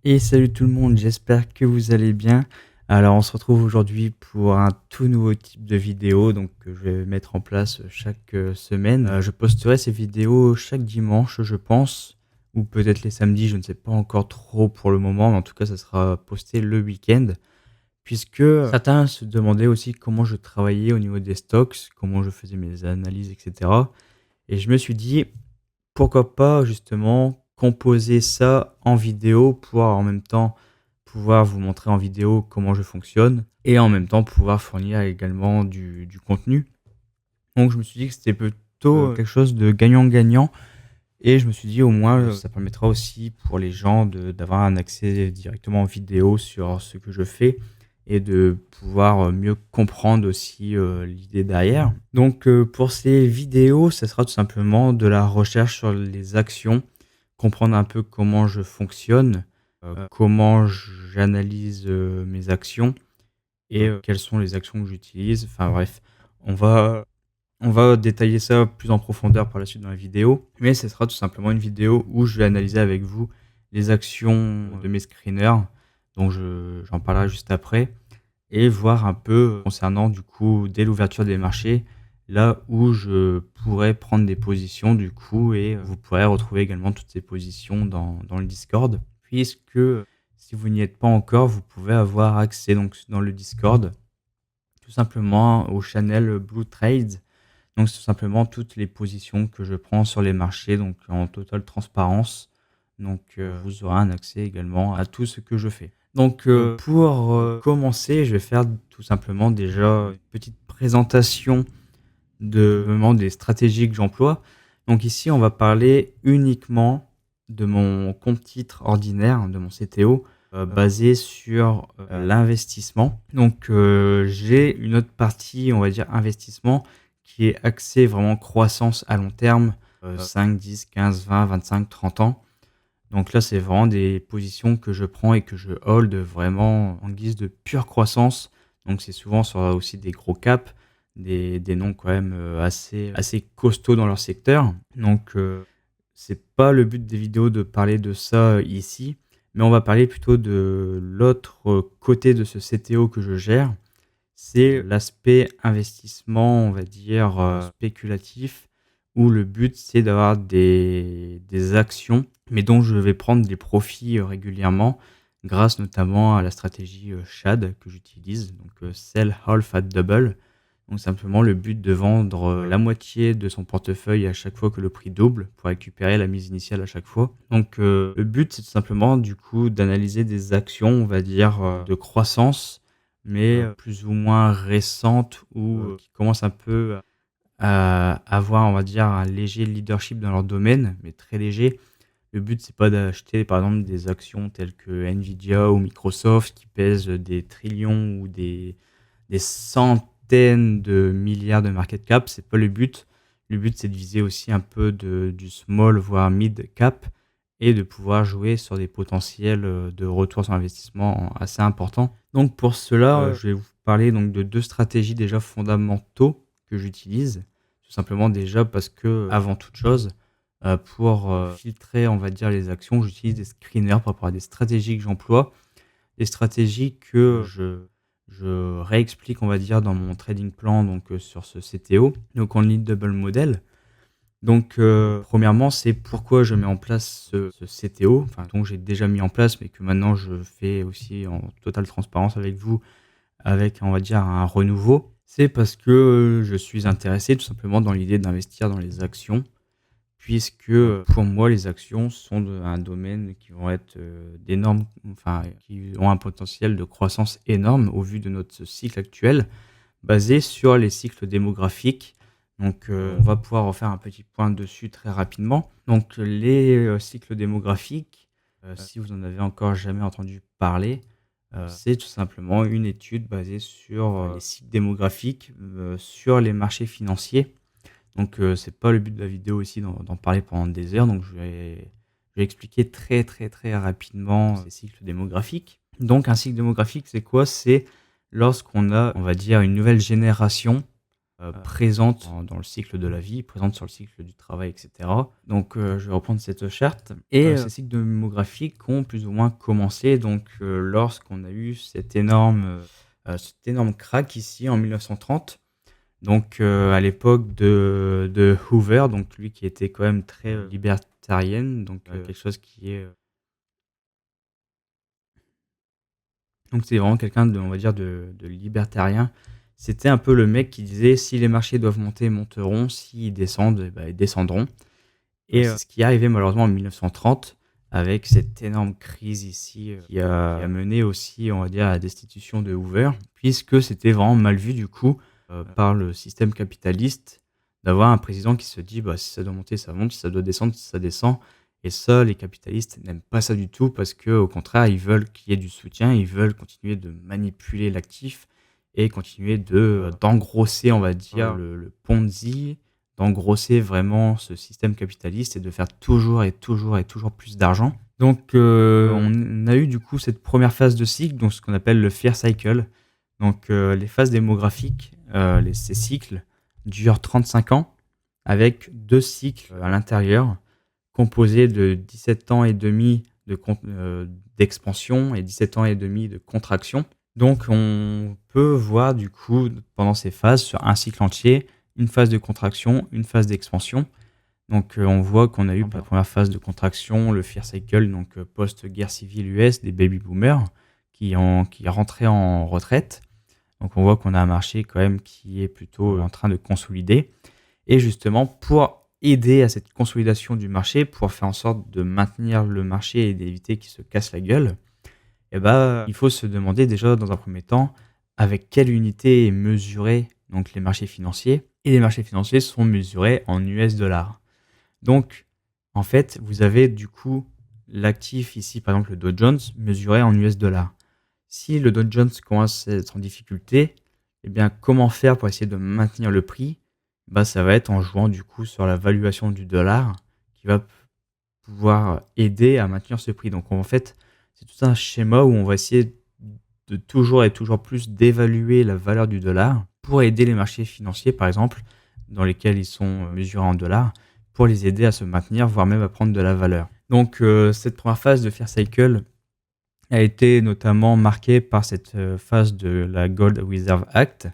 Et salut tout le monde, j'espère que vous allez bien. Alors on se retrouve aujourd'hui pour un tout nouveau type de vidéo que je vais mettre en place chaque semaine. Je posterai ces vidéos chaque dimanche, je pense, ou peut-être les samedis, je ne sais pas encore trop pour le moment, mais en tout cas ça sera posté le week-end. Puisque certains se demandaient aussi comment je travaillais au niveau des stocks, comment je faisais mes analyses, etc. Et je me suis dit, pourquoi pas justement composer ça en vidéo pour en même temps pouvoir vous montrer en vidéo comment je fonctionne et en même temps pouvoir fournir également du contenu. Donc je me suis dit que c'était plutôt quelque chose de gagnant-gagnant et je me suis dit au moins ça permettra aussi pour les gens d'avoir un accès directement en vidéo sur ce que je fais et de pouvoir mieux comprendre aussi l'idée derrière. Donc pour ces vidéos, ça sera tout simplement de la recherche sur les actions, comprendre un peu comment je fonctionne, comment j'analyse mes actions et quelles sont les actions que j'utilise. Enfin bref, on va on va détailler ça plus en profondeur par la suite dans la vidéo, mais ce sera tout simplement une vidéo où je vais analyser avec vous les actions de mes screeners, donc j'en parlerai juste après, et voir un peu concernant du coup dès l'ouverture des marchés, là où je pourrais prendre des positions du coup, et vous pourrez retrouver également toutes ces positions dans le Discord, puisque si vous n'y êtes pas encore, vous pouvez avoir accès donc dans le Discord tout simplement au channel Blue Trades. Donc c'est tout simplement toutes les positions que je prends sur les marchés, donc en totale transparence. Donc vous aurez un accès également à tout ce que je fais. Donc pour commencer, je vais faire tout simplement déjà une petite présentation vraiment des stratégies que j'emploie. Donc ici, on va parler uniquement de mon compte titre ordinaire, de mon CTO, basé sur l'investissement. Donc j'ai une autre partie, on va dire investissement, qui est axée vraiment croissance à long terme, 5, 10, 15, 20, 25, 30 ans. Donc là, c'est vraiment des positions que je prends et que je hold vraiment en guise de pure croissance. Donc c'est souvent sur aussi des gros caps, des noms quand même assez costauds dans leur secteur. Donc c'est pas le but des vidéos de parler de ça ici, mais on va parler plutôt de l'autre côté de ce CTO que je gère. C'est l'aspect investissement, on va dire, spéculatif, où le but, c'est d'avoir des actions, mais dont je vais prendre des profits régulièrement, grâce notamment à la stratégie SHAD que j'utilise, donc Sell Half at Double. Donc simplement le but de vendre la moitié de son portefeuille à chaque fois que le prix double pour récupérer la mise initiale à chaque fois. Donc le but, c'est tout simplement du coup d'analyser des actions, on va dire, de croissance, mais plus ou moins récentes ou qui commencent un peu à avoir, on va dire, un léger leadership dans leur domaine, mais très léger. Le but, c'est pas d'acheter, par exemple, des actions telles que Nvidia ou Microsoft qui pèsent des trillions ou des centaines de milliards de market cap. C'est pas le but. Le but, c'est de viser aussi un peu du small, voire mid cap, et de pouvoir jouer sur des potentiels de retour sur investissement assez importants. Donc pour cela, je vais vous parler donc de deux stratégies déjà fondamentaux que j'utilise. Tout simplement déjà parce que, avant toute chose, pour filtrer, on va dire, les actions, j'utilise des screeners par rapport à des stratégies que j'emploie. Des stratégies que je réexplique, on va dire, dans mon trading plan, donc sur ce CTO, donc en lead double model. Donc, premièrement, c'est pourquoi je mets en place ce CTO, enfin, dont j'ai déjà mis en place, mais que maintenant je fais aussi en totale transparence avec vous, avec, on va dire, un renouveau. C'est parce que je suis intéressé tout simplement dans l'idée d'investir dans les actions, puisque pour moi, les actions sont un domaine qui vont être d'énormes, enfin, qui ont un potentiel de croissance énorme au vu de notre cycle actuel, basé sur les cycles démographiques. Donc, on va pouvoir refaire un petit point dessus très rapidement. Donc, les cycles démographiques, si vous en avez encore jamais entendu parler, c'est tout simplement une étude basée sur les cycles démographiques sur les marchés financiers. Donc, c'est pas le but de la vidéo ici d'en parler pendant des heures. Donc, je vais expliquer très, très, très rapidement ces cycles démographiques. Donc, un cycle démographique, c'est quoi? C'est lorsqu'on a, on va dire, une nouvelle génération présente dans le cycle de la vie, présente sur le cycle du travail, et cetera. Donc je vais reprendre cette charte et ces cycles démographiques ont plus ou moins commencé donc lorsqu'on a eu cet énorme crack ici en 1930. Donc à l'époque de Hoover, donc lui qui était quand même très libertarienne, donc quelque chose qui est donc c'est vraiment quelqu'un de on va dire de libertarien. C'était un peu le mec qui disait: «Si les marchés doivent monter, ils monteront, s'ils descendent, et bah, ils descendront» et c'est ce qui est arrivé malheureusement en 1930 avec cette énorme crise ici, qui a mené aussi, on va dire, à la destitution de Hoover, puisque c'était vraiment mal vu du coup, par le système capitaliste d'avoir un président qui se dit: «Bah, si ça doit monter, ça monte, si ça doit descendre, ça descend» et ça, les capitalistes n'aiment pas ça du tout parce qu'au contraire, ils veulent qu'il y ait du soutien, ils veulent continuer de manipuler l'actif et continuer d'engrosser, on va dire, le Ponzi, d'engrosser vraiment ce système capitaliste et de faire toujours et toujours et toujours plus d'argent. Donc, on a eu du coup cette première phase de cycle, donc ce qu'on appelle le Fear Cycle. Donc, les phases démographiques, ces cycles durent 35 ans avec 2 cycles à l'intérieur composés de 17 ans et demi d'expansion et 17 ans et demi de contraction. Donc on peut voir du coup pendant ces phases sur un cycle entier, une phase de contraction, une phase d'expansion. Donc on voit qu'on a eu la première phase de contraction, le Fear Cycle, donc post-guerre civile US, des baby boomers qui rentraient en retraite. Donc on voit qu'on a un marché quand même qui est plutôt en train de consolider. Et justement, pour aider à cette consolidation du marché, pour faire en sorte de maintenir le marché et d'éviter qu'il se casse la gueule, eh ben, il faut se demander déjà dans un premier temps avec quelle unité est mesuré donc les marchés financiers. Et les marchés financiers sont mesurés en US dollars. Donc, en fait, vous avez du coup l'actif ici, par exemple le Dow Jones, mesuré en US dollars. Si le Dow Jones commence à être en difficulté, eh bien, comment faire pour essayer de maintenir le prix? Bah, ça va être en jouant du coup sur la valuation du dollar qui va pouvoir aider à maintenir ce prix. Donc en fait, c'est tout un schéma où on va essayer de toujours et toujours plus d'évaluer la valeur du dollar pour aider les marchés financiers, par exemple, dans lesquels ils sont mesurés en dollars, pour les aider à se maintenir, voire même à prendre de la valeur. Donc cette première phase de Fear Cycle a été notamment marquée par cette phase de la Gold Reserve Act.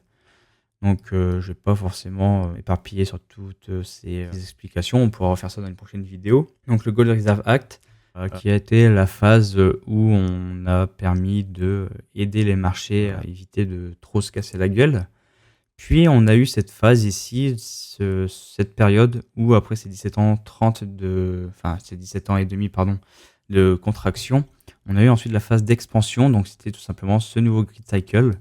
Donc je ne vais pas forcément éparpiller sur toutes ces explications, on pourra refaire ça dans une prochaine vidéo. Donc le Gold Reserve Act, qui a été la phase où on a permis d'aider les marchés à éviter de trop se casser la gueule. Puis on a eu cette phase ici, cette période où après ces 17 ans ces 17 ans et demi de contraction, on a eu ensuite la phase d'expansion, donc c'était tout simplement ce nouveau grid cycle,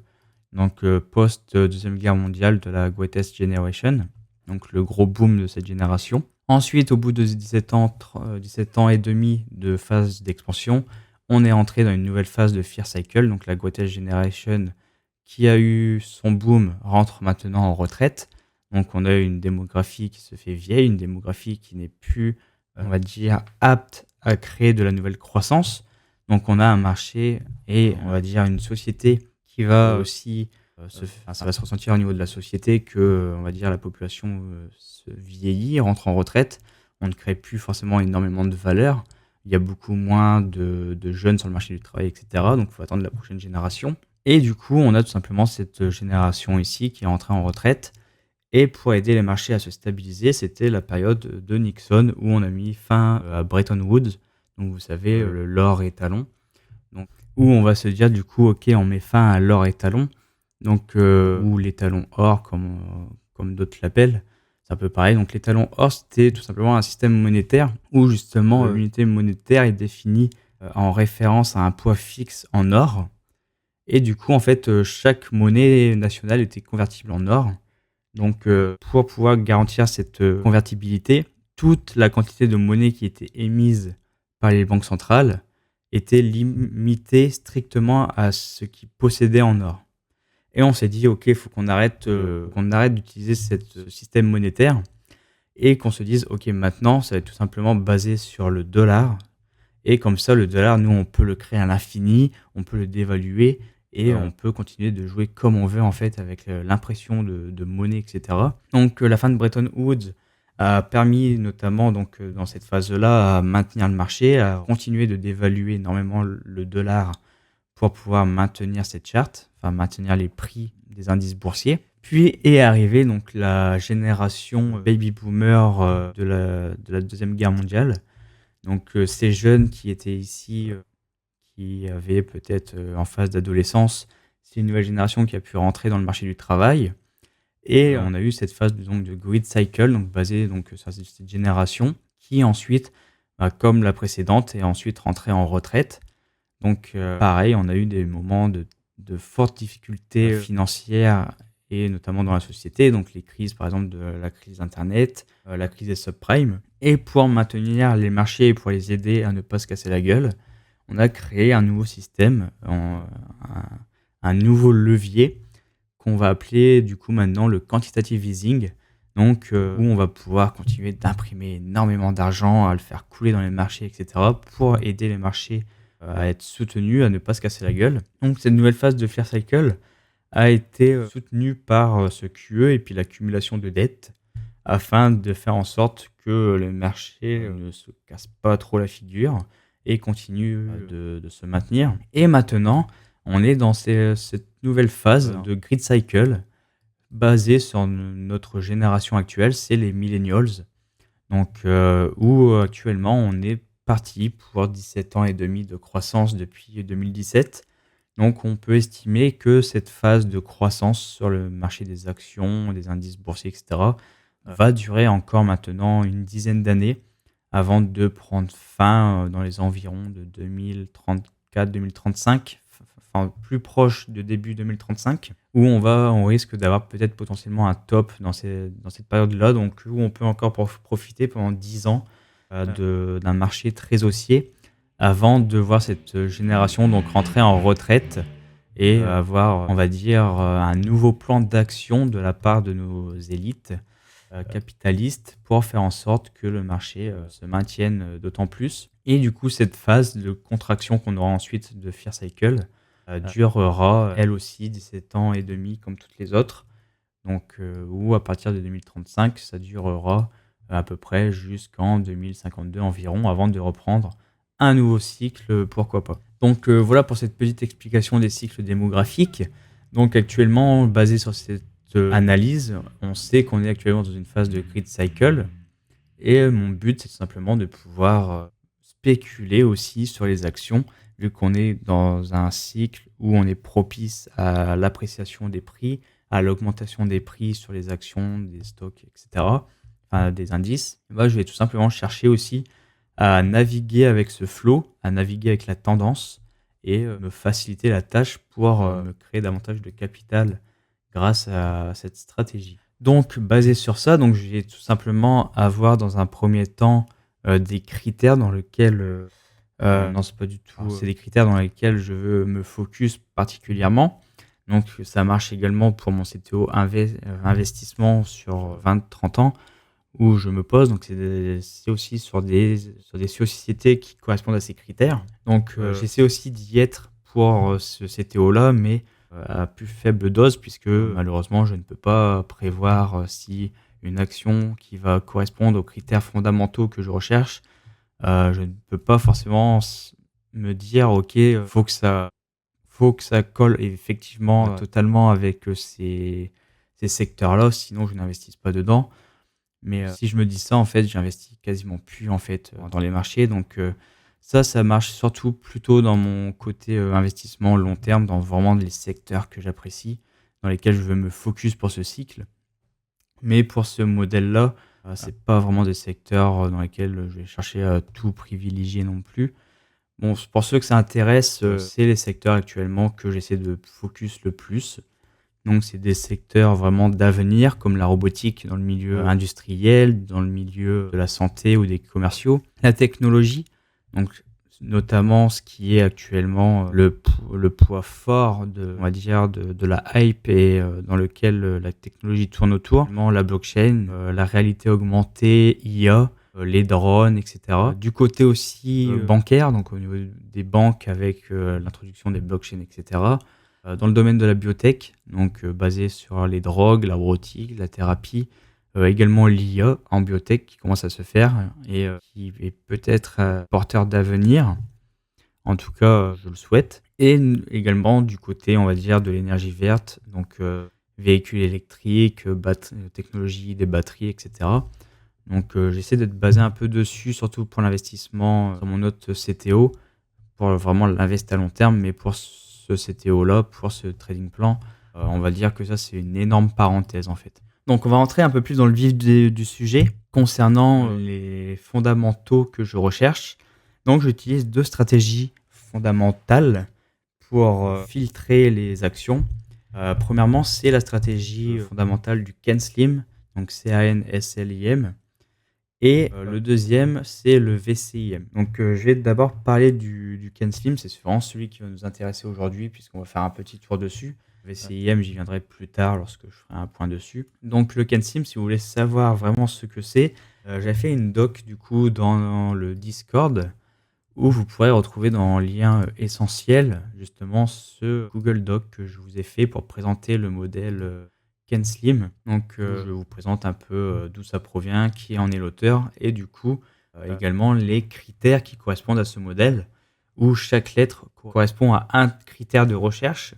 donc post Deuxième Guerre mondiale de la Greatest Generation, donc le gros boom de cette génération. Ensuite, au bout de 17 ans et demi de phase d'expansion, on est entré dans une nouvelle phase de Fear Cycle, donc la Greatest Generation qui a eu son boom rentre maintenant en retraite. Donc on a une démographie qui se fait vieille, une démographie qui n'est plus, on va dire, apte à créer de la nouvelle croissance. Donc on a un marché et on va dire une société qui va aussi ça va se ressentir au niveau de la société que, on va dire, la population se vieillit, rentre en retraite. On ne crée plus forcément énormément de valeur. Il y a beaucoup moins de jeunes sur le marché du travail, etc. Donc il faut attendre la prochaine génération. Et du coup, on a tout simplement cette génération ici qui est entrée en retraite. Et pour aider les marchés à se stabiliser, c'était la période de Nixon où on a mis fin à Bretton Woods. Donc vous savez, l'or étalon. Donc, où on va se dire du coup, ok, on met fin à l'or étalon. Donc, ou l'étalon or, comme d'autres l'appellent. C'est un peu pareil. Donc l'étalon or, c'était tout simplement un système monétaire où justement l'unité monétaire est définie en référence à un poids fixe en or. Et du coup, en fait, chaque monnaie nationale était convertible en or. Donc, pour pouvoir garantir cette convertibilité, toute la quantité de monnaie qui était émise par les banques centrales était limitée strictement à ce qu'ils possédaient en or. Et on s'est dit, OK, il faut qu'on arrête d'utiliser ce système monétaire et qu'on se dise, OK, maintenant, ça va être tout simplement basé sur le dollar. Et comme ça, le dollar, nous, on peut le créer à l'infini, on peut le dévaluer et on peut continuer de jouer comme on veut en fait avec l'impression de monnaie, et cetera. Donc la fin de Bretton Woods a permis notamment donc dans cette phase-là à maintenir le marché, à continuer de dévaluer énormément le dollar pour pouvoir maintenir cette charte, enfin maintenir les prix des indices boursiers. Puis est arrivée donc la génération baby boomer de la Deuxième Guerre mondiale. Donc ces jeunes qui étaient ici, qui avaient peut-être en phase d'adolescence, c'est une nouvelle génération qui a pu rentrer dans le marché du travail. Et on a eu cette phase donc, de grid cycle, donc basée donc, sur cette génération, qui ensuite, comme la précédente, est ensuite rentrée en retraite. Donc pareil, on a eu des moments de fortes difficultés financières et notamment dans la société, donc les crises par exemple de la crise Internet, la crise des subprimes. Et pour maintenir les marchés et pour les aider à ne pas se casser la gueule, on a créé un nouveau système, un nouveau levier qu'on va appeler du coup maintenant le quantitative easing, donc où on va pouvoir continuer d'imprimer énormément d'argent, à le faire couler dans les marchés, etc., pour aider les marchés à être soutenus, à ne pas se casser la gueule. Donc cette nouvelle phase de Fear Cycle a été soutenue par ce QE et puis l'accumulation de dettes afin de faire en sorte que les marchés ne se cassent pas trop la figure et continuent de se maintenir. Et maintenant, on est dans cette nouvelle phase de grid cycle basée sur notre génération actuelle, c'est les millennials. Donc, où actuellement on est parti pour 17 ans et demi de croissance depuis 2017. Donc, on peut estimer que cette phase de croissance sur le marché des actions, des indices boursiers, etc., va durer encore maintenant une dizaine d'années avant de prendre fin dans les environs de 2034-2035, enfin plus proche de début 2035, où on risque d'avoir peut-être potentiellement un top dans cette période-là, donc où on peut encore profiter pendant 10 ans d'un marché très haussier avant de voir cette génération donc rentrer en retraite et avoir, on va dire, un nouveau plan d'action de la part de nos élites capitalistes pour faire en sorte que le marché se maintienne d'autant plus. Et du coup, cette phase de contraction qu'on aura ensuite de Fear Cycle durera elle aussi 17 ans et demi comme toutes les autres. Donc, ou à partir de 2035, ça durera à peu près jusqu'en 2052 environ avant de reprendre un nouveau cycle, pourquoi pas. Donc voilà pour cette petite explication des cycles démographiques. Donc actuellement, basé sur cette analyse, on sait qu'on est actuellement dans une phase de grid cycle. Et mon but, c'est tout simplement de pouvoir spéculer aussi sur les actions, vu qu'on est dans un cycle où on est propice à l'appréciation des prix, à l'augmentation des prix sur les actions, des stocks, etc., enfin, des indices. Et moi, je vais tout simplement chercher aussi à naviguer avec ce flow, à naviguer avec la tendance et me faciliter la tâche pour me créer davantage de capital grâce à cette stratégie. Donc, basé sur ça, donc je vais tout simplement avoir dans un premier temps des critères dans lesquels non, c'est pas du tout. C'est des critères dans lesquels je veux me focus particulièrement. Donc, ça marche également pour mon CTO investissement sur 20-30 ans où je me pose. Donc, c'est aussi sur des sociétés qui correspondent à ces critères. Donc, j'essaie aussi d'y être pour ce CTO-là, mais à plus faible dose, puisque malheureusement, je ne peux pas prévoir si une action qui va correspondre aux critères fondamentaux que je recherche, je ne peux pas forcément me dire, OK, faut que ça colle effectivement totalement avec ces secteurs-là, sinon je n'investis pas dedans. Mais si je me dis ça, en fait, j'investis quasiment plus en fait dans les marchés. Donc ça marche surtout plutôt dans mon côté investissement long terme, dans vraiment les secteurs que j'apprécie, dans lesquels je veux me focus pour ce cycle. Mais pour ce modèle-là, c'est pas vraiment des secteurs dans lesquels je vais chercher à tout privilégier non plus. Bon, pour ceux que ça intéresse, c'est les secteurs actuellement que j'essaie de focus le plus. Donc, c'est des secteurs vraiment d'avenir, comme la robotique dans le milieu industriel, dans le milieu de la santé ou des commerciaux. La technologie, donc notamment ce qui est actuellement le poids fort on va dire, de la hype et dans lequel la technologie tourne autour. Notamment la blockchain, la réalité augmentée, IA, les drones, etc. Du côté aussi bancaire, donc au niveau des banques avec l'introduction des blockchains, etc., dans le domaine de la biotech, donc basé sur les drogues, la robotique, la thérapie, également l'IA en biotech qui commence à se faire et qui est peut-être porteur d'avenir. En tout cas, je le souhaite. Et également du côté, on va dire, de l'énergie verte, donc véhicules électriques, technologie des batteries, etc. Donc j'essaie d'être basé un peu dessus, surtout pour l'investissement dans mon autre CTO, pour vraiment l'investir à long terme. Mais pour ce CTO-là, pour ce trading plan, on va dire que ça, c'est une énorme parenthèse en fait. Donc on va rentrer un peu plus dans le vif du sujet concernant les fondamentaux que je recherche. Donc j'utilise deux stratégies fondamentales pour filtrer les actions. Premièrement, c'est la stratégie fondamentale du CANSLIM, donc CANSLIM. Et le deuxième, c'est le VCIM. Donc je vais d'abord parler du CANSLIM, c'est vraiment celui qui va nous intéresser aujourd'hui puisqu'on va faire un petit tour dessus. VCIM, j'y viendrai plus tard lorsque je ferai un point dessus. Donc le CANSLIM, si vous voulez savoir vraiment ce que c'est, j'ai fait une doc du coup dans le Discord où vous pourrez retrouver dans le lien essentiel justement ce Google Doc que je vous ai fait pour présenter le modèle CanSlim. Donc je vous présente un peu d'où ça provient, qui en est l'auteur et du coup également les critères qui correspondent à ce modèle où chaque lettre correspond à un critère de recherche.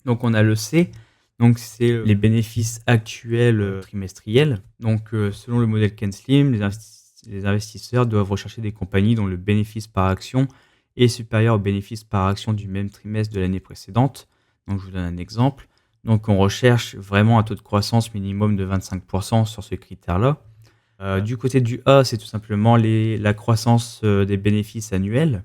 Donc on a le C, donc c'est les bénéfices actuels trimestriels. Donc selon le modèle CanSlim, les investisseurs doivent rechercher des compagnies dont le bénéfice par action est supérieur au bénéfice par action du même trimestre de l'année précédente. Donc je vous donne un exemple. Donc on recherche vraiment un taux de croissance minimum de 25% sur ce critère-là. Du côté du A, c'est tout simplement la croissance des bénéfices annuels.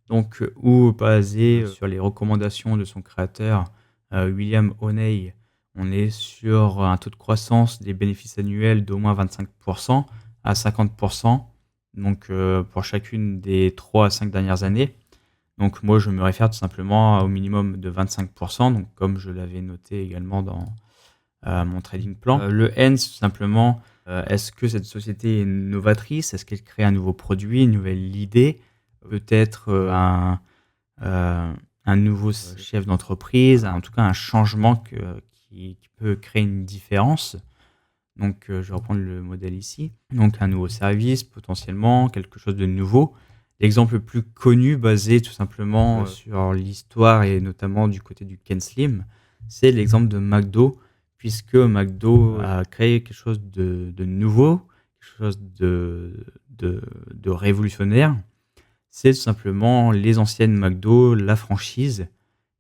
Donc, ou basé sur les recommandations de son créateur, William O'Neill, on est sur un taux de croissance des bénéfices annuels d'au moins 25% à 50%, donc pour chacune des 3 à 5 dernières années. Donc moi, je me réfère tout simplement au minimum de 25%, donc comme je l'avais noté également dans mon trading plan. Le N, c'est tout simplement, est-ce que cette société est novatrice? Est-ce qu'elle crée un nouveau produit, une nouvelle idée? Peut-être un nouveau chef d'entreprise, en tout cas un changement qui peut créer une différence. Donc, je vais reprendre le modèle ici. Donc, un nouveau service, potentiellement, quelque chose de nouveau. L'exemple le plus connu, basé tout simplement sur l'histoire et notamment du côté du CanSlim, c'est l'exemple de McDo, puisque McDo a créé quelque chose de nouveau, quelque chose de révolutionnaire. C'est tout simplement les anciennes McDo, la franchise.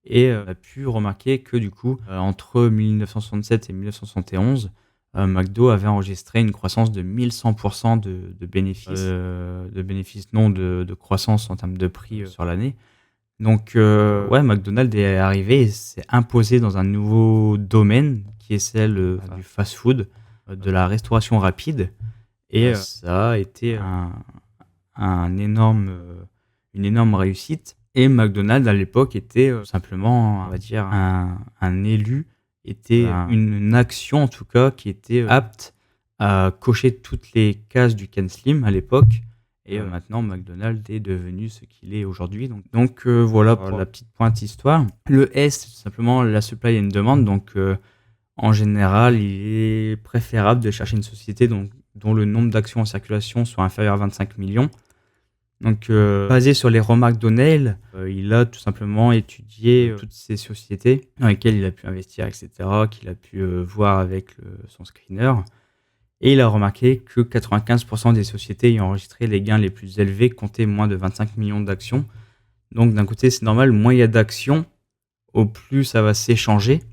Et on a pu remarquer que du coup, entre 1967 et 1971, McDo avait enregistré une croissance de 1100% de bénéfices, de croissance en termes de prix sur l'année. Donc, ouais, McDonald's est arrivé et s'est imposé dans un nouveau domaine qui est celle du fast-food, de la restauration rapide. Et ça a été une énorme réussite. Et McDonald's à l'époque était simplement, on va dire, un élu, était une action en tout cas qui était apte à cocher toutes les cases du CanSlim à l'époque. Et maintenant, McDonald's est devenu ce qu'il est aujourd'hui. Donc voilà pour la petite pointe histoire. Le S, c'est tout simplement la supply and demand. Donc en général, il est préférable de chercher une société dont le nombre d'actions en circulation soit inférieur à 25 millions. Donc, basé sur les remarques d'O'Neill, il a tout simplement étudié toutes ces sociétés dans lesquelles il a pu investir, etc., qu'il a pu voir avec son screener. Et il a remarqué que 95% des sociétés ayant enregistré les gains les plus élevés comptaient moins de 25 millions d'actions. Donc, d'un côté, c'est normal, moins il y a d'actions, au plus ça va s'échanger.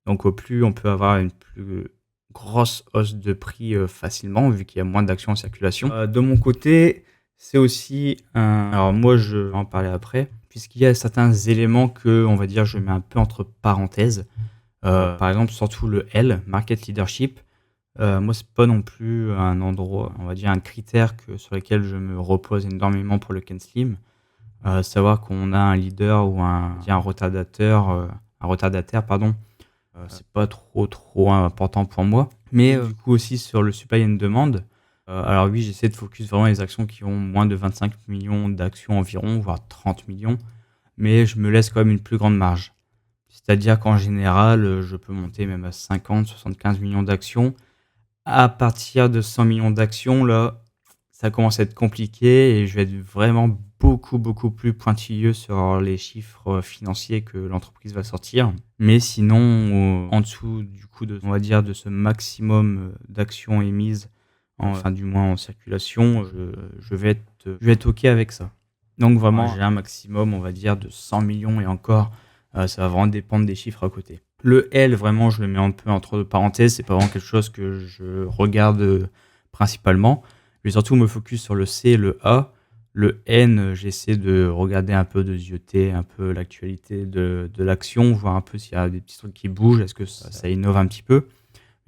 Donc, au plus on peut avoir une plus grosse hausse de prix facilement, vu qu'il y a moins d'actions en circulation. De mon côté, c'est aussi alors moi, je vais en parler après, puisqu'il y a certains éléments que, on va dire, je mets un peu entre parenthèses. Par exemple, surtout le L, Market Leadership. Moi, c'est pas non plus un endroit, on va dire, un critère sur lequel je me repose énormément pour le CanSlim. Savoir qu'on a un leader ou un retardataire, pardon. C'est pas trop important pour moi. Mais du coup aussi sur le supply and demand. Alors oui, j'essaie de focus vraiment les actions qui ont moins de 25 millions d'actions environ, voire 30 millions. Mais je me laisse quand même une plus grande marge. C'est-à-dire qu'en général, je peux monter même à 50-75 millions d'actions. À partir de 100 millions d'actions, là, ça commence à être compliqué et je vais être vraiment beaucoup, beaucoup plus pointilleux sur les chiffres financiers que l'entreprise va sortir. Mais sinon, en dessous du coup on va dire de ce maximum d'actions émises, enfin du moins en circulation, je vais être OK avec ça. Donc vraiment, j'ai un maximum, on va dire, de 100 millions et encore, ça va vraiment dépendre des chiffres à côté. Le L, vraiment, je le mets un peu entre parenthèses, c'est pas vraiment quelque chose que je regarde principalement. Je vais surtout me focus sur le C et le A. Le N, j'essaie de regarder un peu, de zioter un peu l'actualité de l'action, voir un peu s'il y a des petits trucs qui bougent, est-ce que ça innove un petit peu.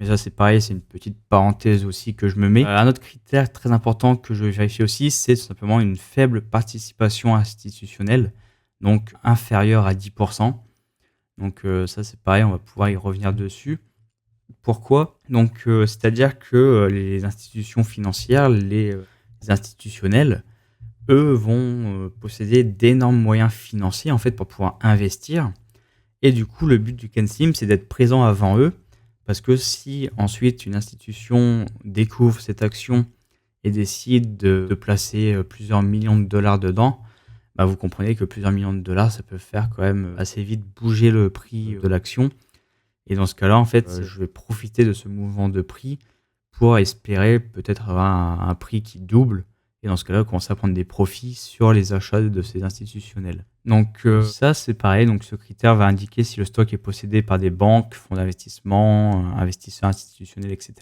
Mais ça, c'est pareil, c'est une petite parenthèse aussi que je me mets. Un autre critère très important que je vérifie aussi, c'est tout simplement une faible participation institutionnelle, donc inférieure à 10%. Donc ça, c'est pareil, on va pouvoir y revenir dessus. Pourquoi? Donc c'est-à-dire que les institutions financières, les institutionnels, eux vont posséder d'énormes moyens financiers en fait pour pouvoir investir. Et du coup, le but du CanSlim, c'est d'être présent avant eux. Parce que si ensuite une institution découvre cette action et décide de placer plusieurs millions de dollars dedans, bah vous comprenez que plusieurs millions de dollars, ça peut faire quand même assez vite bouger le prix de l'action. Et dans ce cas-là, en fait, je vais profiter de ce mouvement de prix pour espérer peut-être avoir un prix qui double. Et dans ce cas-là, commencer à prendre des profits sur les achats de ces institutionnels. Donc ça, c'est pareil. Donc ce critère va indiquer si le stock est possédé par des banques, fonds d'investissement, investisseurs institutionnels, etc.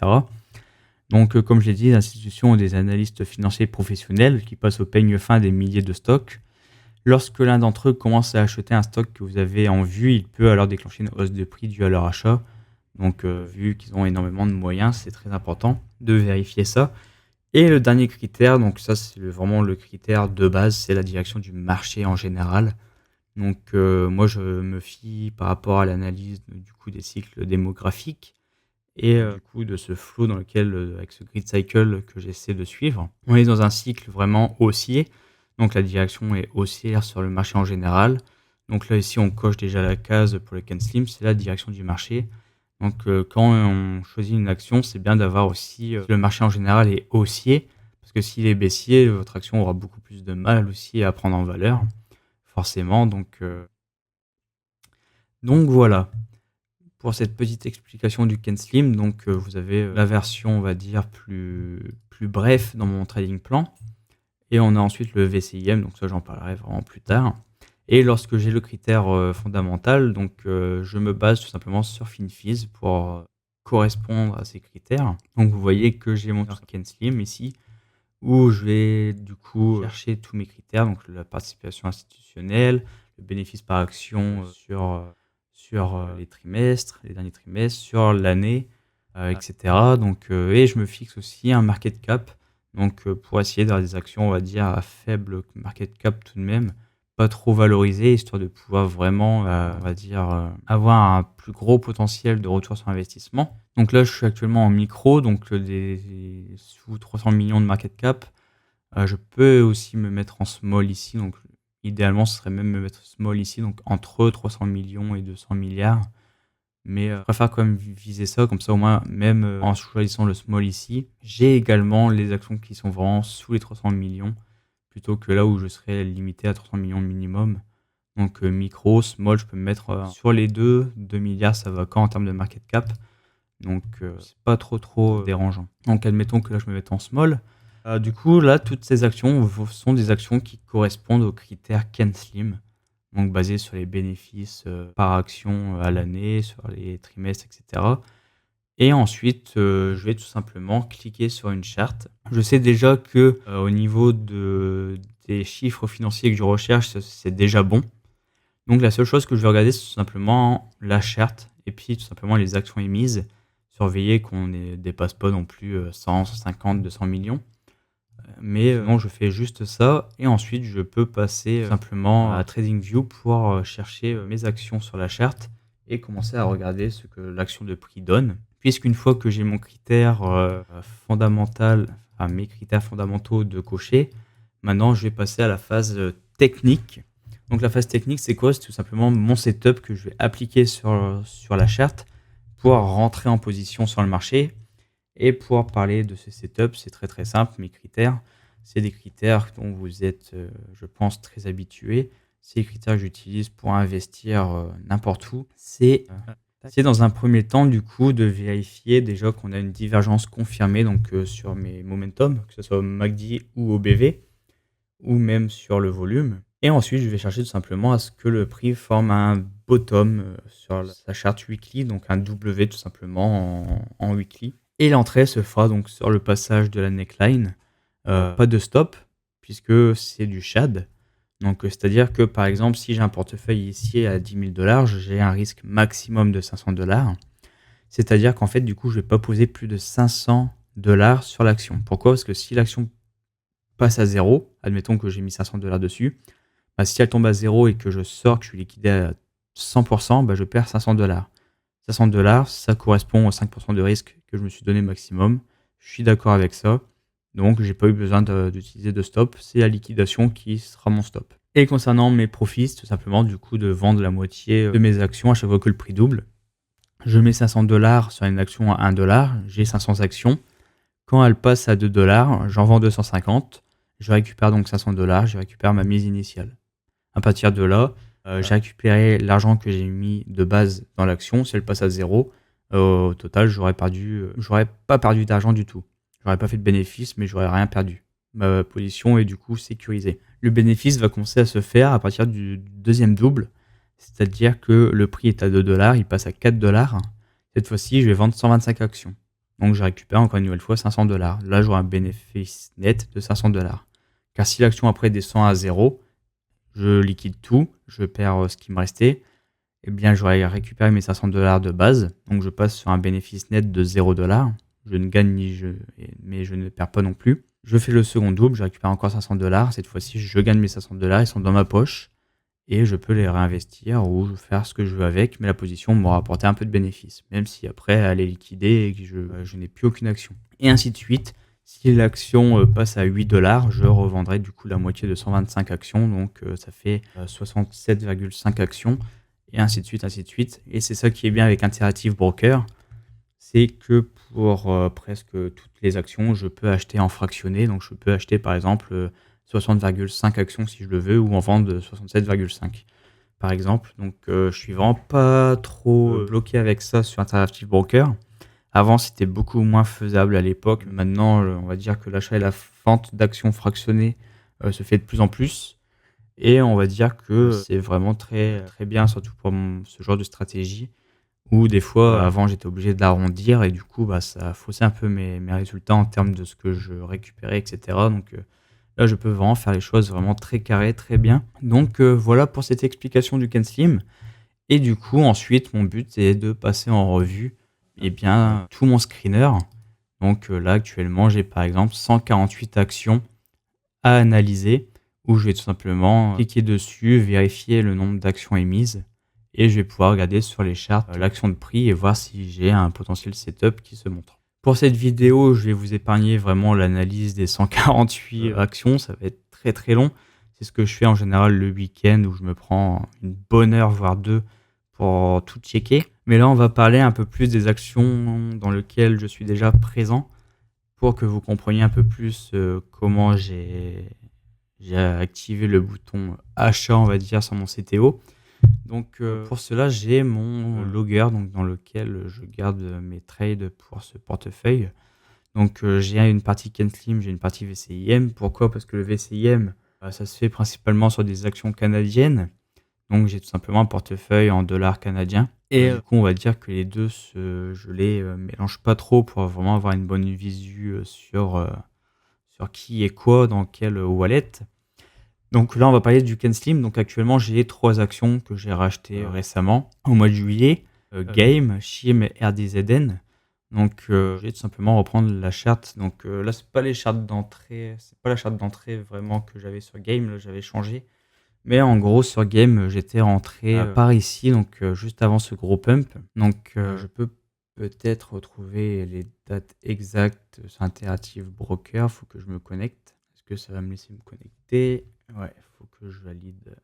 Donc comme je l'ai dit, les institutions ont des analystes financiers professionnels qui passent au peigne fin des milliers de stocks. Lorsque l'un d'entre eux commence à acheter un stock que vous avez en vue, il peut alors déclencher une hausse de prix due à leur achat. Donc vu qu'ils ont énormément de moyens, c'est très important de vérifier ça. Et le dernier critère, donc ça c'est vraiment le critère de base, c'est la direction du marché en général. Donc moi je me fie par rapport à l'analyse du coup des cycles démographiques et du coup de ce flow dans lequel, avec ce grid cycle que j'essaie de suivre. On est dans un cycle vraiment haussier, donc la direction est haussière sur le marché en général. Donc là ici on coche déjà la case pour le CanSlim, c'est la direction du marché. Donc quand on choisit une action, c'est bien d'avoir aussi le marché en général est haussier, parce que s'il est baissier, votre action aura beaucoup plus de mal aussi à prendre en valeur, forcément. Donc voilà, pour cette petite explication du CanSlim. Donc vous avez la version, on va dire, plus bref dans mon trading plan. Et on a ensuite le VCIM, donc ça j'en parlerai vraiment plus tard. Et lorsque j'ai le critère fondamental, donc je me base tout simplement sur FinFiz pour correspondre à ces critères. Donc vous voyez que j'ai mon CanSlim ici, où je vais du coup chercher tous mes critères, donc la participation institutionnelle, le bénéfice par action sur les trimestres, les derniers trimestres, sur l'année, etc. Donc, et je me fixe aussi un market cap, donc pour essayer d'avoir des actions, on va dire, à faible market cap tout de même, pas trop valorisées, histoire de pouvoir vraiment, on va dire, avoir un plus gros potentiel de retour sur investissement. Donc là, je suis actuellement en micro, donc sous 300 millions de market cap. Je peux aussi me mettre en small ici, donc idéalement, ce serait même me mettre small ici, donc entre 300 millions et 200 milliards. Mais je préfère quand même viser ça, comme ça au moins, même en choisissant le small ici, j'ai également les actions qui sont vraiment sous les 300 millions, plutôt que là où je serais limité à 300 millions minimum. Donc micro, small, je peux me mettre sur les deux. 2 milliards, ça va quand en termes de market cap. Donc c'est pas trop dérangeant. Donc admettons que là, je me mette en small. Du coup, là, toutes ces actions sont des actions qui correspondent aux critères CanSlim, donc basés sur les bénéfices par action à l'année, sur les trimestres, etc. Et ensuite, je vais tout simplement cliquer sur une charte. Je sais déjà que au niveau des chiffres financiers que je recherche, c'est déjà bon. Donc la seule chose que je vais regarder, c'est tout simplement la charte et puis tout simplement les actions émises. Surveiller qu'on ne dépasse pas non plus 100, 150, 200 millions. Mais non, je fais juste ça et ensuite je peux passer simplement à TradingView pour chercher mes actions sur la charte et commencer à regarder ce que l'action de prix donne. Puisqu'une fois que j'ai mon critère fondamental, enfin mes critères fondamentaux de cocher, maintenant je vais passer à la phase technique. Donc la phase technique, c'est quoi? C'est tout simplement mon setup que je vais appliquer sur la charte pour rentrer en position sur le marché. Et pour parler de ce setup, c'est très très simple. Mes critères, c'est des critères dont vous êtes, je pense, très habitués. C'est les critères que j'utilise pour investir n'importe où. C'est dans un premier temps, du coup, de vérifier déjà qu'on a une divergence confirmée donc, sur mes momentum, que ce soit au MACD ou au BV, ou même sur le volume. Et ensuite, je vais chercher tout simplement à ce que le prix forme un bottom sur sa charte weekly, donc un W tout simplement en weekly. Et l'entrée se fera donc sur le passage de la neckline. Pas de stop, puisque c'est du shad. Donc, c'est-à-dire que par exemple, si j'ai un portefeuille ici à 10 000 $, j'ai un risque maximum de 500 $. C'est-à-dire qu'en fait, du coup, je ne vais pas poser plus de 500 $ sur l'action. Pourquoi? Parce que si l'action passe à zéro, admettons que j'ai mis 500 $ dessus, bah, si elle tombe à zéro et que je sors, que je suis liquidé à 100%, bah, je perds 500 $. 500 $, ça correspond aux 5% de risque que je me suis donné maximum. Je suis d'accord avec ça. Donc, j'ai pas eu besoin d'utiliser de stop. C'est la liquidation qui sera mon stop. Et concernant mes profits, c'est tout simplement du coup de vendre la moitié de mes actions à chaque fois que le prix double. Je mets 500 $ sur une action à 1 $. J'ai 500 actions. Quand elle passe à 2 $, j'en vends 250. Je récupère donc 500 $. Je récupère ma mise initiale. À partir de là, j'ai récupéré l'argent que j'ai mis de base dans l'action. Si elle passe à zéro, au total, j'aurais pas perdu d'argent du tout. J'aurais pas fait de bénéfice, mais j'aurais rien perdu. Ma position est du coup sécurisée. Le bénéfice va commencer à se faire à partir du deuxième double. C'est-à-dire que le prix est à 2 $, il passe à 4 $. Cette fois-ci, je vais vendre 125 actions. Donc, je récupère encore une nouvelle fois 500 $. Là, j'aurai un bénéfice net de 500 $. Car si l'action après descend à zéro, je liquide tout, je perds ce qui me restait, eh bien j'aurais récupéré mes 500 $ de base, donc je passe sur un bénéfice net de 0 $. Je ne gagne mais je ne perds pas non plus. Je fais le second double, je récupère encore 500 $. Cette fois-ci, je gagne mes 500 $, ils sont dans ma poche et je peux les réinvestir ou faire ce que je veux avec, mais la position m'aura apporté un peu de bénéfice, même si après elle est liquidée et que je n'ai plus aucune action. Et ainsi de suite. Si l'action passe à 8 $, je revendrai du coup la moitié de 125 actions, donc ça fait 67,5 actions, et ainsi de suite, ainsi de suite. Et c'est ça qui est bien avec Interactive Broker, c'est que pour presque toutes les actions, je peux acheter en fractionné, donc je peux acheter par exemple 60,5 actions si je le veux, ou en vendre 67,5 par exemple. Donc je suis vraiment pas trop bloqué avec ça sur Interactive Broker. Avant, c'était beaucoup moins faisable à l'époque. Maintenant, on va dire que l'achat et la vente d'actions fractionnées se fait de plus en plus. Et on va dire que c'est vraiment très, très bien, surtout pour ce genre de stratégie, où des fois, avant, j'étais obligé d'arrondir et du coup, bah, ça faussait un peu mes résultats en termes de ce que je récupérais, etc. Donc là, je peux vraiment faire les choses vraiment très carrées, très bien. Donc voilà pour cette explication du CanSlim. Et du coup, ensuite, mon but est de passer en revue tout mon screener. Donc là, actuellement, j'ai par exemple 148 actions à analyser où je vais tout simplement cliquer dessus, vérifier le nombre d'actions émises et je vais pouvoir regarder sur les charts l'action de prix et voir si j'ai un potentiel setup qui se montre. Pour cette vidéo, je vais vous épargner vraiment l'analyse des 148 actions. Ça va être très très long. C'est ce que je fais en général le week-end où je me prends une bonne heure, voire deux, pour tout checker. Mais là, on va parler un peu plus des actions dans lesquelles je suis déjà présent pour que vous compreniez un peu plus comment j'ai activé le bouton achat, on va dire, sur mon CTO. Donc pour cela, j'ai mon logger donc, dans lequel je garde mes trades pour ce portefeuille. Donc j'ai une partie CanSlim, j'ai une partie VCIM. Pourquoi? Parce que le VCIM, ça se fait principalement sur des actions canadiennes. Donc j'ai tout simplement un portefeuille en dollars canadiens. Et du coup, on va dire que les deux, je les mélange pas trop pour vraiment avoir une bonne visu sur qui et quoi dans quelle wallet. Donc là, on va parler du CanSlim. Donc actuellement, j'ai 3 actions que j'ai rachetées récemment, au mois de juillet. Game, Shim et RDZN. Donc je vais tout simplement reprendre la charte. Donc là, c'est pas la charte d'entrée vraiment que j'avais sur Game. Là, j'avais changé. Mais en gros, sur Game, j'étais rentré par ici, donc juste avant ce gros pump. Donc je peux peut-être retrouver les dates exactes sur Interactive Broker. Il faut que je me connecte. Est-ce que ça va me laisser me connecter? Ouais, il faut que je valide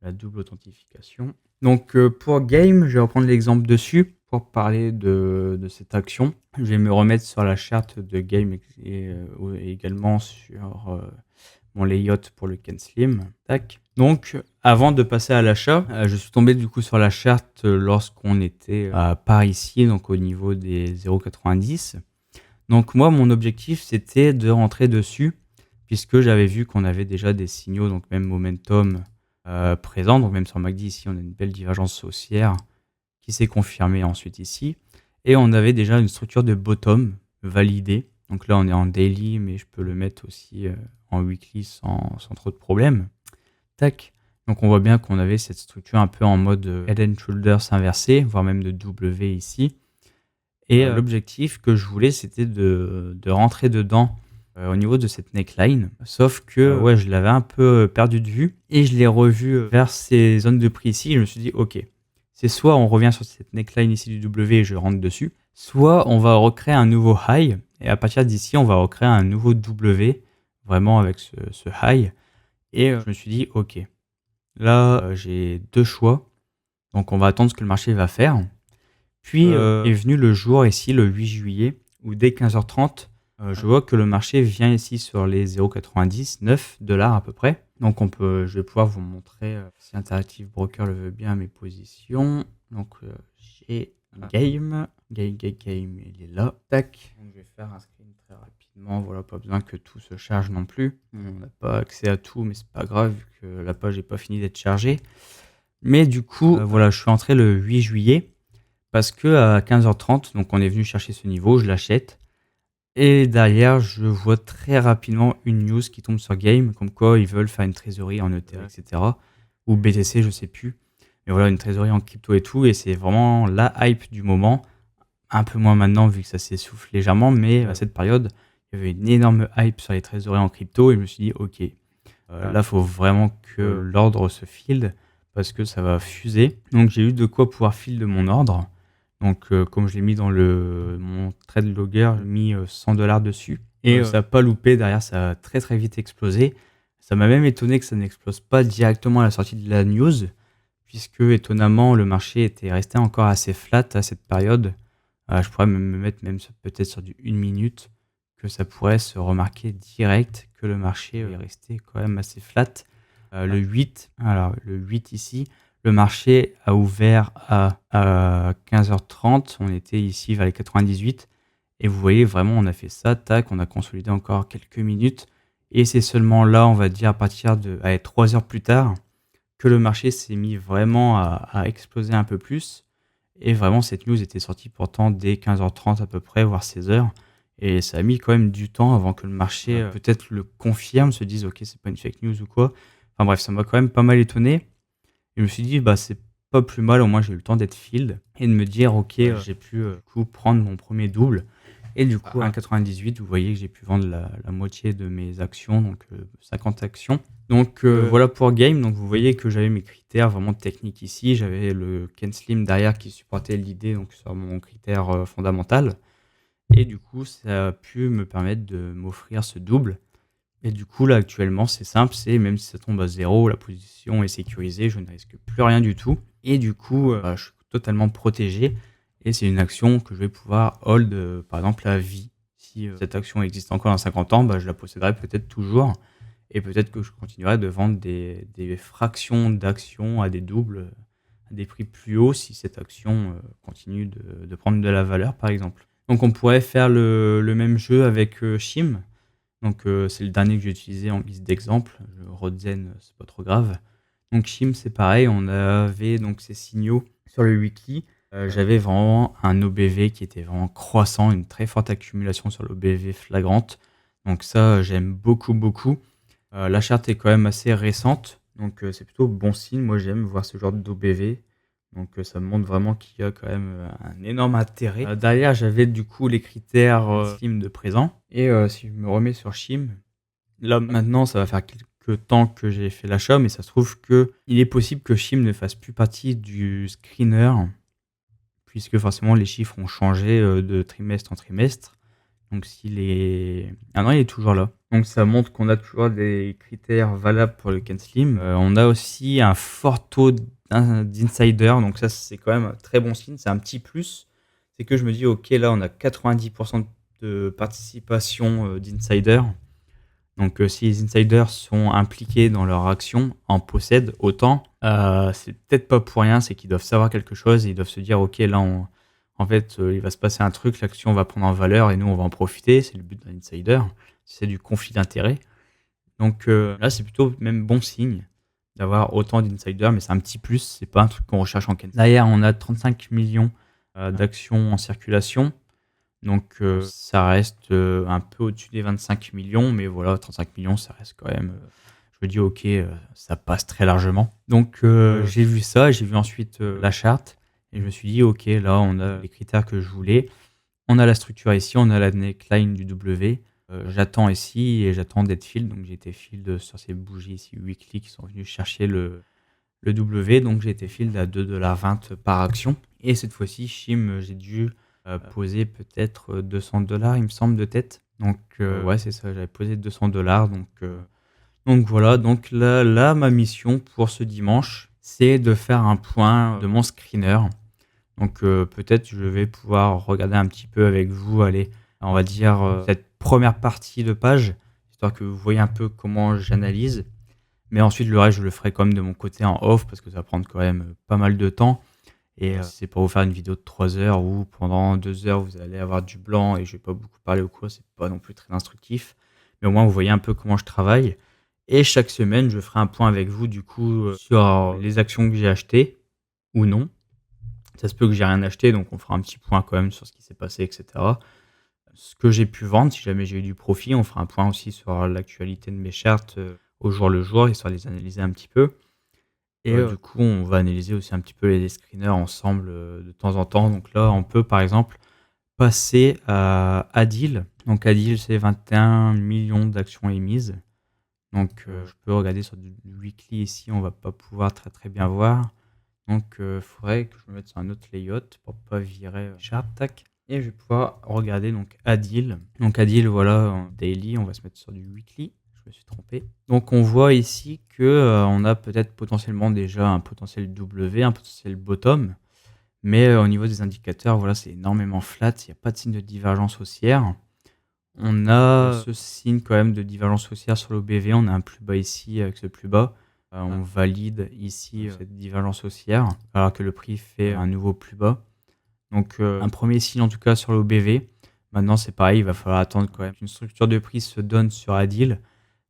la double authentification. Donc pour game, je vais reprendre l'exemple dessus pour parler de cette action. Je vais me remettre sur la charte de game et également sur mon layout pour le Ken Slim. Tac. Donc avant de passer à l'achat, je suis tombé du coup sur la charte lorsqu'on était par ici, donc au niveau des 0,90. Donc moi, mon objectif, c'était de rentrer dessus, puisque j'avais vu qu'on avait déjà des signaux, donc même momentum présent. Donc même sur MACD, ici, on a une belle divergence haussière qui s'est confirmée ensuite ici. Et on avait déjà une structure de bottom validée. Donc là, on est en daily, mais je peux le mettre aussi en weekly sans trop de problème. Tac. Donc on voit bien qu'on avait cette structure un peu en mode head and shoulders inversé, voire même de W ici. Et l'objectif que je voulais, c'était de rentrer dedans au niveau de cette neckline. Sauf que ouais, je l'avais un peu perdu de vue et je l'ai revu vers ces zones de prix ici. Et je me suis dit, ok, c'est soit on revient sur cette neckline ici du W et je rentre dessus, soit on va recréer un nouveau high. Et à partir d'ici, on va recréer un nouveau W, vraiment avec ce high. Et je me suis dit, ok, là, j'ai deux choix. Donc on va attendre ce que le marché va faire. Puis est venu le jour ici, le 8 juillet, où dès 15h30, je vois que le marché vient ici sur les 0,90, 9 $, à peu près. Donc je vais pouvoir vous montrer, si Interactive Broker le veut bien, mes positions. Donc j'ai game, il est là. Tac. Donc je vais faire un screen très rapidement. Voilà, pas besoin que tout se charge non plus. On n'a pas accès à tout, mais c'est pas grave vu que la page n'est pas finie d'être chargée. Mais du coup, voilà, je suis entré le 8 juillet. Parce que à 15h30, donc on est venu chercher ce niveau, je l'achète. Et derrière, je vois très rapidement une news qui tombe sur Game, comme quoi ils veulent faire une trésorerie en ETH, etc. Ou BTC, je sais plus. Mais voilà, une trésorerie en crypto et tout. Et c'est vraiment la hype du moment. Un peu moins maintenant, vu que ça s'essouffle légèrement. Mais à cette période, il y avait une énorme hype sur les trésoreries en crypto. Et je me suis dit, ok, là, il faut vraiment que l'ordre se field, parce que ça va fuser. Donc j'ai eu de quoi pouvoir field mon ordre. Donc comme je l'ai mis dans mon trade logger, j'ai mis 100 $ dessus. Et ça n'a pas loupé, derrière ça a très très vite explosé. Ça m'a même étonné que ça n'explose pas directement à la sortie de la news, puisque étonnamment le marché était resté encore assez flat à cette période. Je pourrais me mettre même peut-être sur du 1 minute, que ça pourrait se remarquer direct que le marché est resté quand même assez flat. Le 8 ici, le marché a ouvert à 15h30. On était ici vers les 98. Et vous voyez, vraiment, on a fait ça. Tac, on a consolidé encore quelques minutes. Et c'est seulement là, on va dire, à partir de 3 heures plus tard, que le marché s'est mis vraiment à exploser un peu plus. Et vraiment, cette news était sortie pourtant dès 15h30 à peu près, voire 16h. Et ça a mis quand même du temps avant que le marché peut-être le confirme, se dise, ok, c'est pas une fake news ou quoi. Enfin bref, ça m'a quand même pas mal étonné. Et je me suis dit, bah c'est pas plus mal, au moins j'ai eu le temps d'être field et de me dire, ok, j'ai pu du coup prendre mon premier double. Et du coup, à 1,98, vous voyez que j'ai pu vendre la moitié de mes actions, donc 50 actions. Donc voilà pour game. Donc vous voyez que j'avais mes critères vraiment techniques ici. J'avais le Ken Slim derrière qui supportait l'idée, donc sur mon critère fondamental. Et du coup, ça a pu me permettre de m'offrir ce double. Et du coup, là, actuellement, c'est simple, c'est même si ça tombe à 0, la position est sécurisée, je ne risque plus rien du tout. Et du coup, je suis totalement protégé. Et c'est une action que je vais pouvoir hold, par exemple, à vie. Si cette action existe encore dans 50 ans, je la posséderai peut-être toujours. Et peut-être que je continuerai de vendre des fractions d'actions à des doubles, à des prix plus hauts, si cette action continue de prendre de la valeur, par exemple. Donc on pourrait faire le même jeu avec Shim. Donc c'est le dernier que j'ai utilisé en guise d'exemple. Rodzen, c'est pas trop grave. Donc Shim, c'est pareil, on avait donc ces signaux sur le wiki. J'avais vraiment un OBV qui était vraiment croissant, une très forte accumulation sur l'OBV flagrante. Donc ça, j'aime beaucoup, beaucoup. La charte est quand même assez récente, donc c'est plutôt bon signe. Moi, j'aime voir ce genre d'OBV. Donc ça me montre vraiment qu'il y a quand même un énorme intérêt. Derrière, j'avais du coup les critères Shim de présent. Et si je me remets sur Shim, là maintenant, ça va faire quelques temps que j'ai fait l'achat, mais ça se trouve que il est possible que Shim ne fasse plus partie du screener, puisque forcément les chiffres ont changé de trimestre en trimestre, Donc s'il est... Ah non, il est toujours là. Donc ça montre qu'on a toujours des critères valables pour le Ken Slim. On a aussi un fort taux d'insider. Donc ça, c'est quand même un très bon signe. C'est un petit plus. C'est que je me dis, ok, là, on a 90% de participation d'insider. Donc si les insiders sont impliqués dans leur action, en possèdent autant, c'est peut-être pas pour rien, c'est qu'ils doivent savoir quelque chose, et ils doivent se dire ok, là en fait il va se passer un truc, l'action va prendre en valeur et nous on va en profiter, c'est le but d'un insider, c'est du conflit d'intérêt. Donc là c'est plutôt même bon signe d'avoir autant d'insiders, mais c'est un petit plus, c'est pas un truc qu'on recherche en Ken. Derrière on a 35 millions d'actions en circulation. Donc ça reste un peu au-dessus des 25 millions, mais voilà, 35 millions, ça reste quand même, je me dis ok, ça passe très largement. Donc j'ai vu ça, j'ai vu ensuite la charte, et je me suis dit ok, là on a les critères que je voulais, on a la structure ici, on a la neckline du W, j'attends ici et j'attends d'être field, donc j'ai été field sur ces bougies ici weekly qui sont venus chercher le W, donc j'ai été field à 2,20 $ par action, et cette fois-ci, Shim, j'ai dû poser peut-être 200 $, il me semble, de tête. Donc ouais, c'est ça, j'avais posé 200 $. Donc voilà, donc là, ma mission pour ce dimanche, c'est de faire un point de mon screener. Donc peut-être je vais pouvoir regarder un petit peu avec vous, allez, on va dire cette première partie de page, histoire que vous voyez un peu comment j'analyse. Mais ensuite, le reste, je le ferai quand même de mon côté en off, parce que ça va prendre quand même pas mal de temps. Et c'est pour vous faire une vidéo de 3 heures où pendant 2 heures vous allez avoir du blanc et je vais pas beaucoup parler au cours, c'est pas non plus très instructif. Mais au moins vous voyez un peu comment je travaille. Et chaque semaine, je ferai un point avec vous du coup sur les actions que j'ai achetées ou non. Ça se peut que j'ai rien acheté, donc on fera un petit point quand même sur ce qui s'est passé, etc. Ce que j'ai pu vendre, si jamais j'ai eu du profit, on fera un point aussi sur l'actualité de mes charts au jour le jour, histoire de les analyser un petit peu. Et du coup, on va analyser aussi un petit peu les screeners ensemble de temps en temps. Donc là, on peut par exemple passer à Adil. Donc Adil, c'est 21 millions d'actions émises. Donc je peux regarder sur du weekly ici, on va pas pouvoir très très bien voir. Donc il faudrait que je me mette sur un autre layout pour pas virer chart. Tac. Et je vais pouvoir regarder donc Adil. Donc Adil, voilà, en daily, on va se mettre sur du weekly. Je me suis trompé. Donc on voit ici que on a peut-être potentiellement déjà un potentiel W, un potentiel bottom. Mais au niveau des indicateurs, voilà, c'est énormément flat. Il n'y a pas de signe de divergence haussière. On a ce signe quand même de divergence haussière sur l'OBV. On a un plus bas ici avec ce plus bas. On valide ici cette divergence haussière alors que le prix fait un nouveau plus bas. Donc un premier signe en tout cas sur l'OBV. Maintenant c'est pareil, il va falloir attendre quand même qu'une structure de prix se donne sur Adil.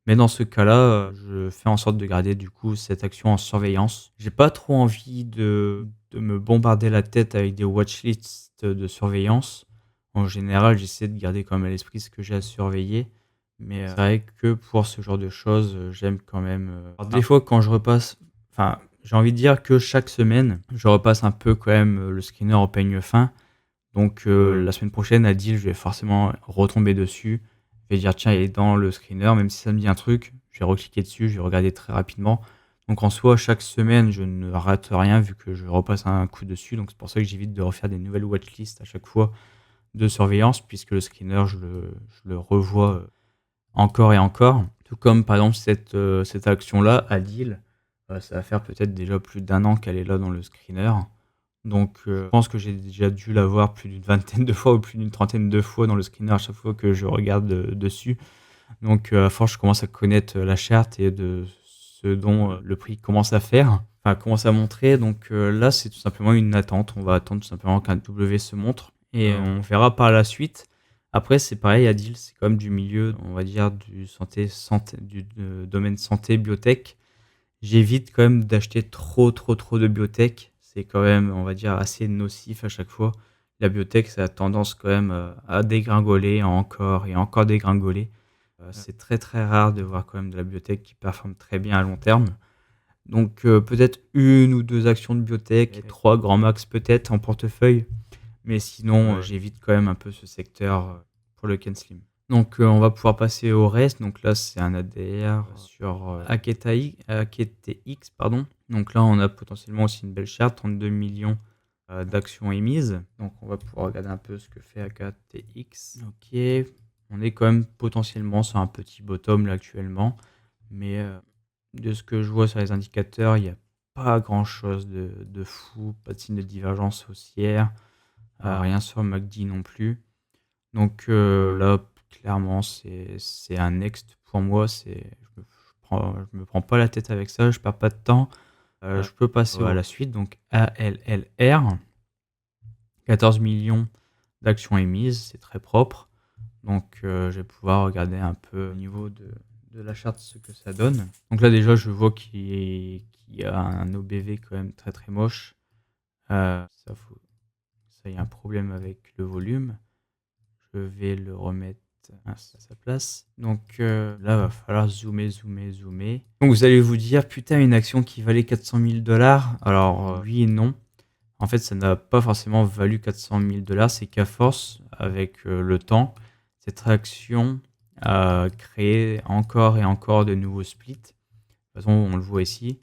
Mais dans ce cas-là, je fais en sorte de garder du coup cette action en surveillance. J'ai pas trop envie de me bombarder la tête avec des watchlists de surveillance. En général, j'essaie de garder quand même à l'esprit ce que j'ai à surveiller. Mais c'est vrai que pour ce genre de choses, j'aime quand même. Alors, des fois, quand je repasse, enfin, j'ai envie de dire que chaque semaine, je repasse un peu quand même le screener au peigne fin. Donc la semaine prochaine, à Deal, je vais forcément retomber dessus. Je vais dire tiens, il est dans le screener, même si ça me dit un truc, je vais recliquer dessus, je vais regarder très rapidement. Donc en soi, chaque semaine, je ne rate rien vu que je repasse un coup dessus. Donc c'est pour ça que j'évite de refaire des nouvelles watchlists à chaque fois de surveillance, puisque le screener, je le revois encore et encore. Tout comme par exemple cette action-là, à Deal, ça va faire peut-être déjà plus d'1 an qu'elle est là dans le screener. Donc je pense que j'ai déjà dû la voir plus d'une vingtaine de fois ou plus d'une trentaine de fois dans le screener à chaque fois que je regarde dessus. Donc à force, je commence à connaître la charte et de ce dont le prix commence à faire, enfin commence à montrer. Donc là, c'est tout simplement une attente. On va attendre tout simplement qu'un W se montre et on verra par la suite. Après, c'est pareil, Adil, c'est quand même du milieu, on va dire, du domaine santé, biotech. J'évite quand même d'acheter trop de biotech. C'est quand même, on va dire, assez nocif à chaque fois. La biotech, ça a tendance quand même à dégringoler encore et encore dégringoler. C'est très très rare de voir quand même de la biotech qui performe très bien à long terme. Donc peut-être 1 ou 2 actions de biotech, 3 grands max peut-être en portefeuille. Mais sinon, j'évite quand même un peu ce secteur pour le Ken Slim. Donc on va pouvoir passer au reste. Donc là, c'est un ADR sur AKTX, pardon. Donc là, on a potentiellement aussi une belle charte, 32 millions d'actions émises. Donc on va pouvoir regarder un peu ce que fait AKTX. Ok, on est quand même potentiellement sur un petit bottom là actuellement, mais de ce que je vois sur les indicateurs, il n'y a pas grand chose de fou, pas de signe de divergence haussière, rien sur MACD non plus. Donc là, clairement, c'est un next pour moi. Je me prends pas la tête avec ça, je perds pas de temps. Je peux passer à la suite, donc ALLR, 14 millions d'actions émises, c'est très propre. Donc je vais pouvoir regarder un peu au niveau de la charte ce que ça donne. Donc là déjà je vois qu'il y a un OBV quand même très très moche. Ça, il y a un problème avec le volume. Je vais le remettre à sa place. Donc là, va falloir zoomer. Donc vous allez vous dire, putain, une action qui valait 400 000 $. Alors oui et non. En fait, ça n'a pas forcément valu 400 000 $. C'est qu'à force, avec le temps, cette action a créé encore et encore de nouveaux splits. De toute façon, on le voit ici.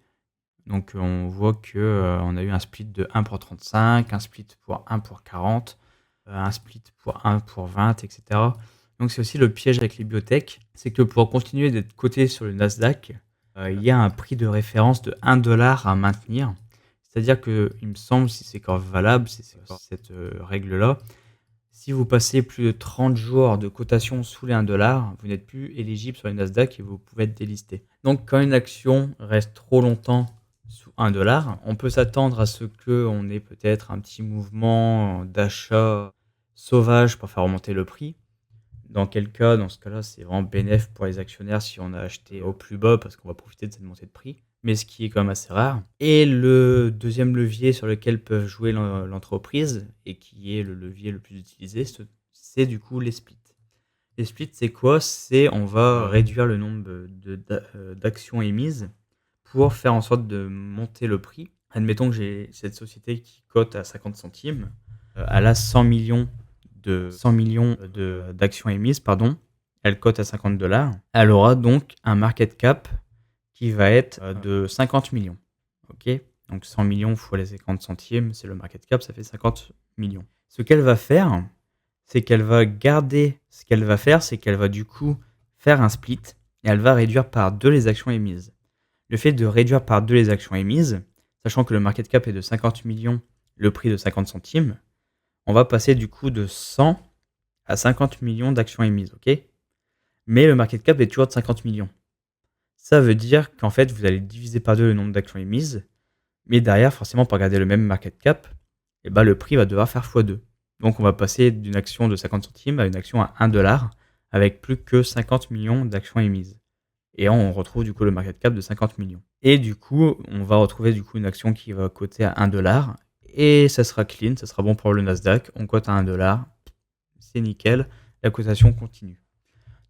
Donc on voit que on a eu un split de 1 pour 35, un split pour 1 pour 40, un split pour 1 pour 20, etc. Donc c'est aussi le piège avec les biotech, c'est que pour continuer d'être coté sur le Nasdaq, il y a un prix de référence de 1 $ à maintenir. C'est-à-dire que, il me semble, si c'est encore valable, si c'est encore cette règle-là, si vous passez plus de 30 jours de cotation sous les 1 $, vous n'êtes plus éligible sur le Nasdaq et vous pouvez être délisté. Donc quand une action reste trop longtemps sous 1 $, on peut s'attendre à ce qu'on ait peut-être un petit mouvement d'achat sauvage pour faire remonter le prix. Dans ce cas-là, c'est vraiment bénéf pour les actionnaires si on a acheté au plus bas parce qu'on va profiter de cette montée de prix, mais ce qui est quand même assez rare. Et le deuxième levier sur lequel peuvent jouer l'entreprise, et qui est le levier le plus utilisé, c'est du coup les splits. Les splits, c'est quoi? C'est on va réduire le nombre d'actions émises pour faire en sorte de monter le prix. Admettons que j'ai cette société qui cote à 50 centimes, elle a 100 millions d'actions émises, pardon. Elle cote à 50 $. Elle aura donc un market cap qui va être de 50 millions. Ok, donc 100 millions fois les 50 centimes, c'est le market cap, ça fait 50 millions. Ce qu'elle va faire, c'est qu'elle va du coup faire un split et elle va réduire par 2 les actions émises. Le fait de réduire par 2 les actions émises, sachant que le market cap est de 50 millions, le prix de 50 centimes, on va passer du coup de 100 à 50 millions d'actions émises, ok? Mais le market cap est toujours de 50 millions. Ça veut dire qu'en fait, vous allez diviser par 2 le nombre d'actions émises, mais derrière, forcément, pour garder le même market cap, le prix va devoir faire x2. Donc on va passer d'une action de 50 centimes à une action à 1 $, avec plus que 50 millions d'actions émises. Et on retrouve du coup le market cap de 50 millions. Et du coup, on va retrouver du coup une action qui va coter à 1 $, et ça sera clean, ça sera bon pour le Nasdaq. On cote à 1 $, c'est nickel, la cotation continue.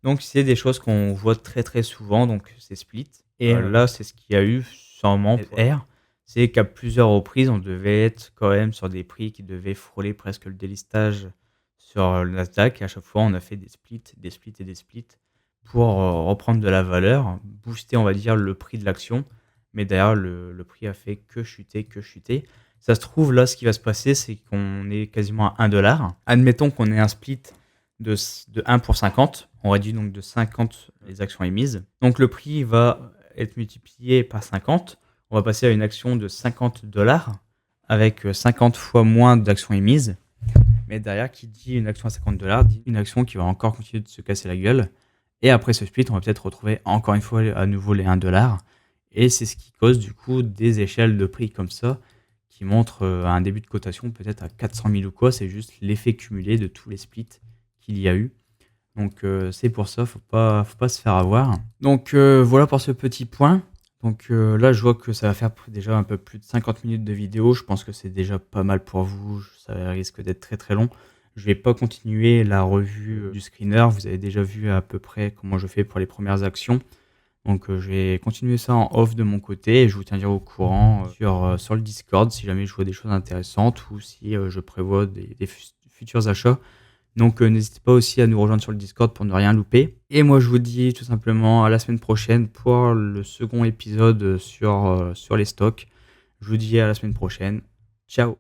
Donc c'est des choses qu'on voit très très souvent, donc c'est split. Et là, c'est ce qu'il y a eu sûrement pour R, c'est qu'à plusieurs reprises, on devait être quand même sur des prix qui devaient frôler presque le délistage sur le Nasdaq. Et à chaque fois, on a fait des splits pour reprendre de la valeur, booster, on va dire, le prix de l'action. Mais d'ailleurs, le prix a fait que chuter. Ça se trouve, là, ce qui va se passer, c'est qu'on est quasiment à 1 $. Admettons qu'on ait un split de 1 pour 50. On réduit donc de 50 les actions émises. Donc le prix va être multiplié par 50. On va passer à une action de 50 $, avec 50 fois moins d'actions émises. Mais derrière, qui dit une action à 50 $, dit une action qui va encore continuer de se casser la gueule. Et après ce split, on va peut-être retrouver encore une fois à nouveau les 1 $. Et c'est ce qui cause du coup des échelles de prix comme ça, qui montrent un début de cotation peut-être à 400 000 ou quoi. C'est juste l'effet cumulé de tous les splits qu'il y a eu. Donc c'est pour ça, faut pas se faire avoir. Donc voilà pour ce petit point. Donc là, je vois que ça va faire déjà un peu plus de 50 minutes de vidéo. Je pense que c'est déjà pas mal pour vous. Ça risque d'être très très long. Je vais pas continuer la revue du screener. Vous avez déjà vu à peu près comment je fais pour les premières actions. Donc je vais continuer ça en off de mon côté et je vous tiendrai au courant sur le Discord si jamais je vois des choses intéressantes ou si je prévois des futurs achats. Donc n'hésitez pas aussi à nous rejoindre sur le Discord pour ne rien louper. Et moi je vous dis tout simplement à la semaine prochaine pour le second épisode sur les stocks. Je vous dis à la semaine prochaine. Ciao.